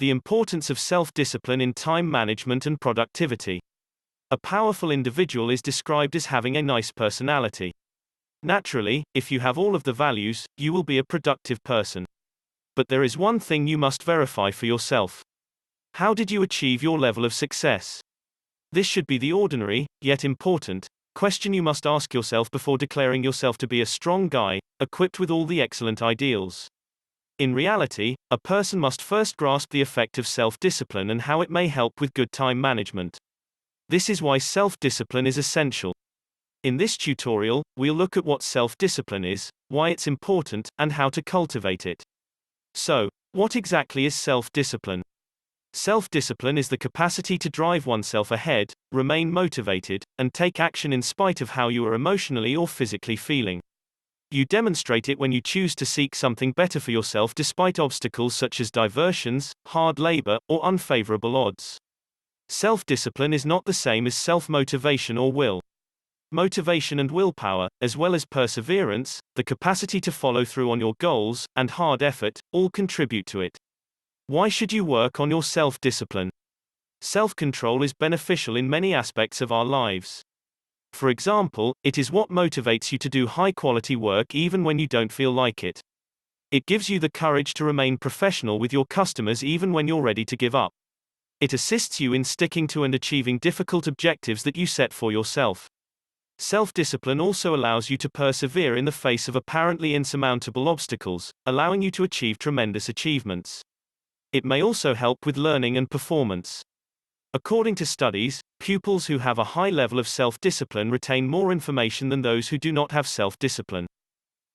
The importance of self-discipline in time management and productivity. A powerful individual is described as having a nice personality. Naturally, if you have all of the values, you will be a productive person. But there is one thing you must verify for yourself. How did you achieve your level of success? This should be the ordinary, yet important, question you must ask yourself before declaring yourself to be a strong guy, equipped with all the excellent ideals. In reality, a person must first grasp the effect of self-discipline and how it may help with good time management. This is why self-discipline is essential. In this tutorial, we'll look at what self-discipline is, why it's important, and how to cultivate it. So, what exactly is self-discipline? Self-discipline is the capacity to drive oneself ahead, remain motivated, and take action in spite of how you are emotionally or physically feeling. You demonstrate it when you choose to seek something better for yourself despite obstacles such as diversions, hard labor, or unfavorable odds. Self-discipline is not the same as self-motivation or will. Motivation and willpower, as well as perseverance, the capacity to follow through on your goals, and hard effort, all contribute to it. Why should you work on your self-discipline? Self-control is beneficial in many aspects of our lives. For example, it is what motivates you to do high-quality work even when you don't feel like it. It gives you the courage to remain professional with your customers even when you're ready to give up. It assists you in sticking to and achieving difficult objectives that you set for yourself. Self-discipline also allows you to persevere in the face of apparently insurmountable obstacles, allowing you to achieve tremendous achievements. It may also help with learning and performance. According to studies, pupils who have a high level of self-discipline retain more information than those who do not have self-discipline.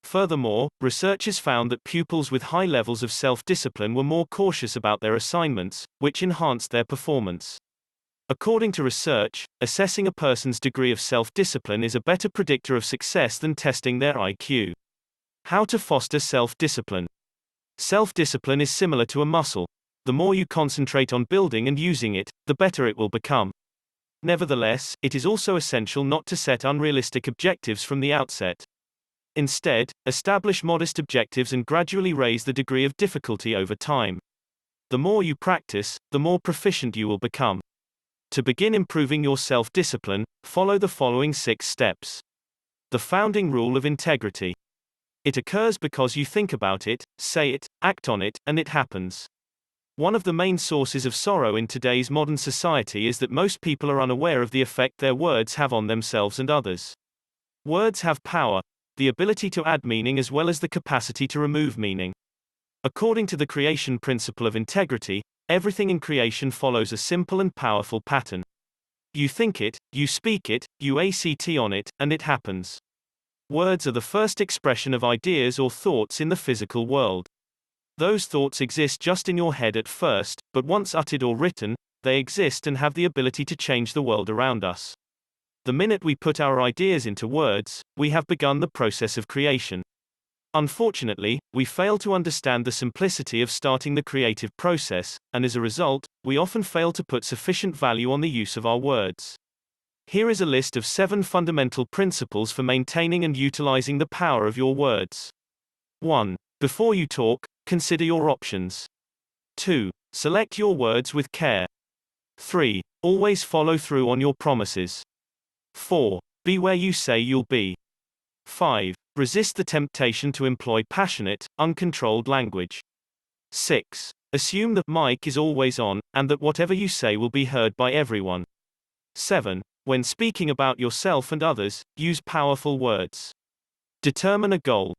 Furthermore, researchers found that pupils with high levels of self-discipline were more cautious about their assignments, which enhanced their performance. According to research, assessing a person's degree of self-discipline is a better predictor of success than testing their IQ. How to foster self-discipline. Self-discipline is similar to a muscle. The more you concentrate on building and using it, the better it will become. Nevertheless, it is also essential not to set unrealistic objectives from the outset. Instead, establish modest objectives and gradually raise the degree of difficulty over time. The more you practice, the more proficient you will become. To begin improving your self-discipline, follow the following 6 steps. The founding rule of integrity. It occurs because you think about it, say it, act on it, and it happens. One of the main sources of sorrow in today's modern society is that most people are unaware of the effect their words have on themselves and others. Words have power, the ability to add meaning as well as the capacity to remove meaning. According to the creation principle of integrity, everything in creation follows a simple and powerful pattern. You think it, you speak it, you act on it, and it happens. Words are the first expression of ideas or thoughts in the physical world. Those thoughts exist just in your head at first, but once uttered or written, they exist and have the ability to change the world around us. The minute we put our ideas into words, we have begun the process of creation. Unfortunately, we fail to understand the simplicity of starting the creative process, and as a result, we often fail to put sufficient value on the use of our words. Here is a list of 7 fundamental principles for maintaining and utilizing the power of your words. 1. Before you talk, consider your options. 2. Select your words with care. 3. Always follow through on your promises. 4. Be where you say you'll be. 5. Resist the temptation to employ passionate, uncontrolled language. 6. Assume the mic is always on, and that whatever you say will be heard by everyone. 7. When speaking about yourself and others, use powerful words. Determine a goal.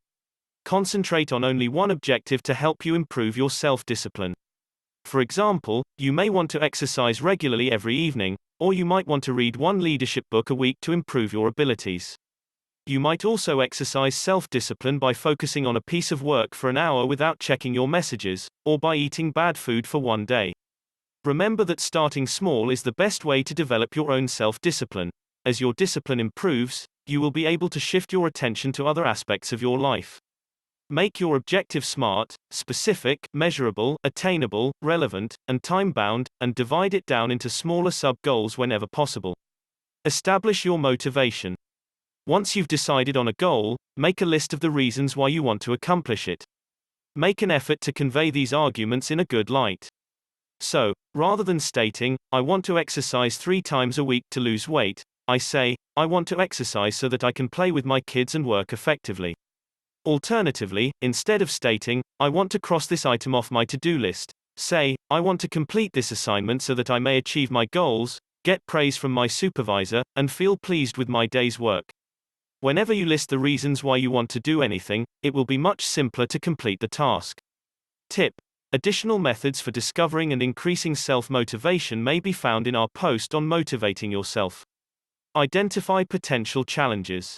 Concentrate on only one objective to help you improve your self-discipline. For example, you may want to exercise regularly every evening, or you might want to read one leadership book a week to improve your abilities. You might also exercise self-discipline by focusing on a piece of work for an hour without checking your messages, or by eating bad food for one day. Remember that starting small is the best way to develop your own self-discipline. As your discipline improves, you will be able to shift your attention to other aspects of your life. Make your objective SMART, specific, measurable, attainable, relevant, and time-bound, and divide it down into smaller sub-goals whenever possible. Establish your motivation. Once you've decided on a goal, make a list of the reasons why you want to accomplish it. Make an effort to convey these arguments in a good light. So, rather than stating, I want to exercise 3 times a week to lose weight, I say, I want to exercise so that I can play with my kids and work effectively. Alternatively, instead of stating, I want to cross this item off my to-do list, say, I want to complete this assignment so that I may achieve my goals, get praise from my supervisor, and feel pleased with my day's work. Whenever you list the reasons why you want to do anything, it will be much simpler to complete the task. Tip: additional methods for discovering and increasing self-motivation may be found in our post on motivating yourself. Identify potential challenges.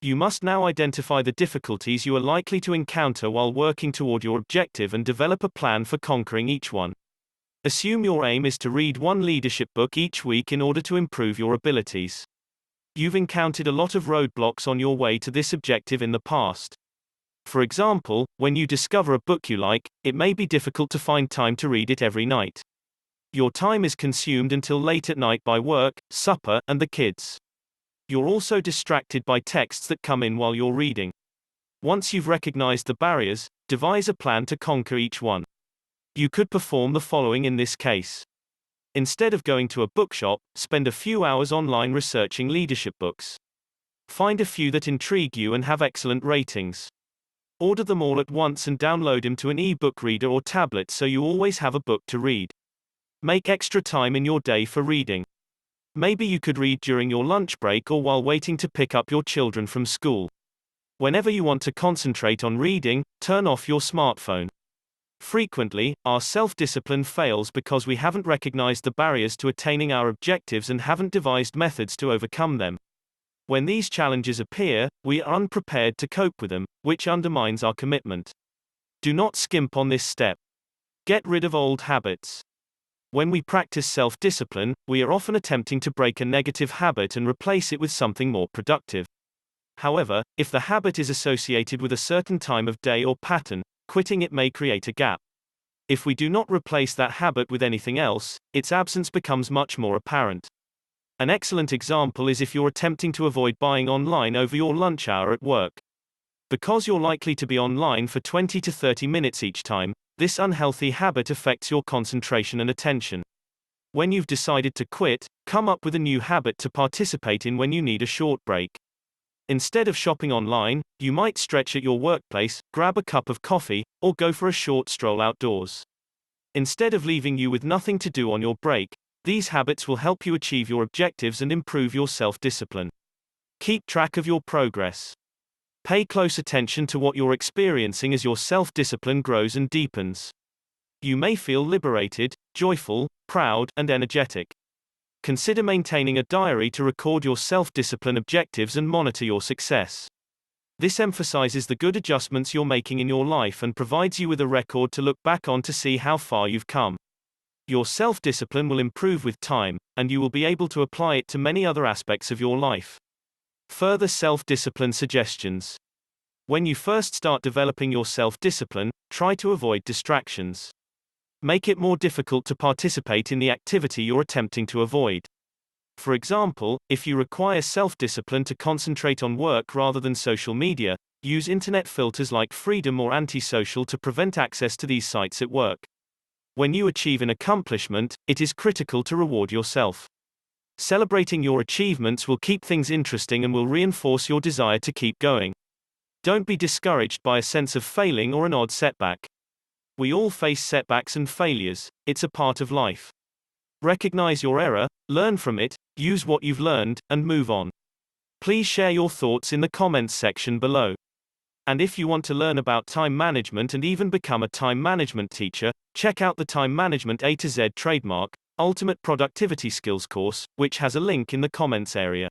You must now identify the difficulties you are likely to encounter while working toward your objective and develop a plan for conquering each one. Assume your aim is to read one leadership book each week in order to improve your abilities. You've encountered a lot of roadblocks on your way to this objective in the past. For example, when you discover a book you like, it may be difficult to find time to read it every night. Your time is consumed until late at night by work, supper, and the kids. You're also distracted by texts that come in while you're reading. Once you've recognized the barriers, devise a plan to conquer each one. You could perform the following in this case. Instead of going to a bookshop, spend a few hours online researching leadership books. Find a few that intrigue you and have excellent ratings. Order them all at once and download them to an e-book reader or tablet so you always have a book to read. Make extra time in your day for reading. Maybe you could read during your lunch break or while waiting to pick up your children from school. Whenever you want to concentrate on reading, turn off your smartphone. Frequently, our self-discipline fails because we haven't recognized the barriers to attaining our objectives and haven't devised methods to overcome them. When these challenges appear, we are unprepared to cope with them, which undermines our commitment. Do not skimp on this step. Get rid of old habits. When we practice self-discipline, we are often attempting to break a negative habit and replace it with something more productive. However, if the habit is associated with a certain time of day or pattern, quitting it may create a gap. If we do not replace that habit with anything else, its absence becomes much more apparent. An excellent example is if you're attempting to avoid buying online over your lunch hour at work. Because you're likely to be online for 20 to 30 minutes each time, this unhealthy habit affects your concentration and attention. When you've decided to quit, come up with a new habit to participate in when you need a short break. Instead of shopping online, you might stretch at your workplace, grab a cup of coffee, or go for a short stroll outdoors. Instead of leaving you with nothing to do on your break, these habits will help you achieve your objectives and improve your self-discipline. Keep track of your progress. Pay close attention to what you're experiencing as your self-discipline grows and deepens. You may feel liberated, joyful, proud, and energetic. Consider maintaining a diary to record your self-discipline objectives and monitor your success. This emphasizes the good adjustments you're making in your life and provides you with a record to look back on to see how far you've come. Your self-discipline will improve with time, and you will be able to apply it to many other aspects of your life. Further self-discipline suggestions. When you first start developing your self-discipline, try to avoid distractions. Make it more difficult to participate in the activity you're attempting to avoid. For example, if you require self-discipline to concentrate on work rather than social media, use internet filters like Freedom or Antisocial to prevent access to these sites at work. When you achieve an accomplishment, it is critical to reward yourself. Celebrating your achievements will keep things interesting and will reinforce your desire to keep going. Don't be discouraged by a sense of failing or an odd setback. We all face setbacks and failures, it's a part of life. Recognize your error, learn from it, use what you've learned, and move on. Please share your thoughts in the comments section below. And if you want to learn about time management and even become a time management teacher, check out the Time Management A to Z Trademark, Ultimate Productivity Skills course, which has a link in the comments area.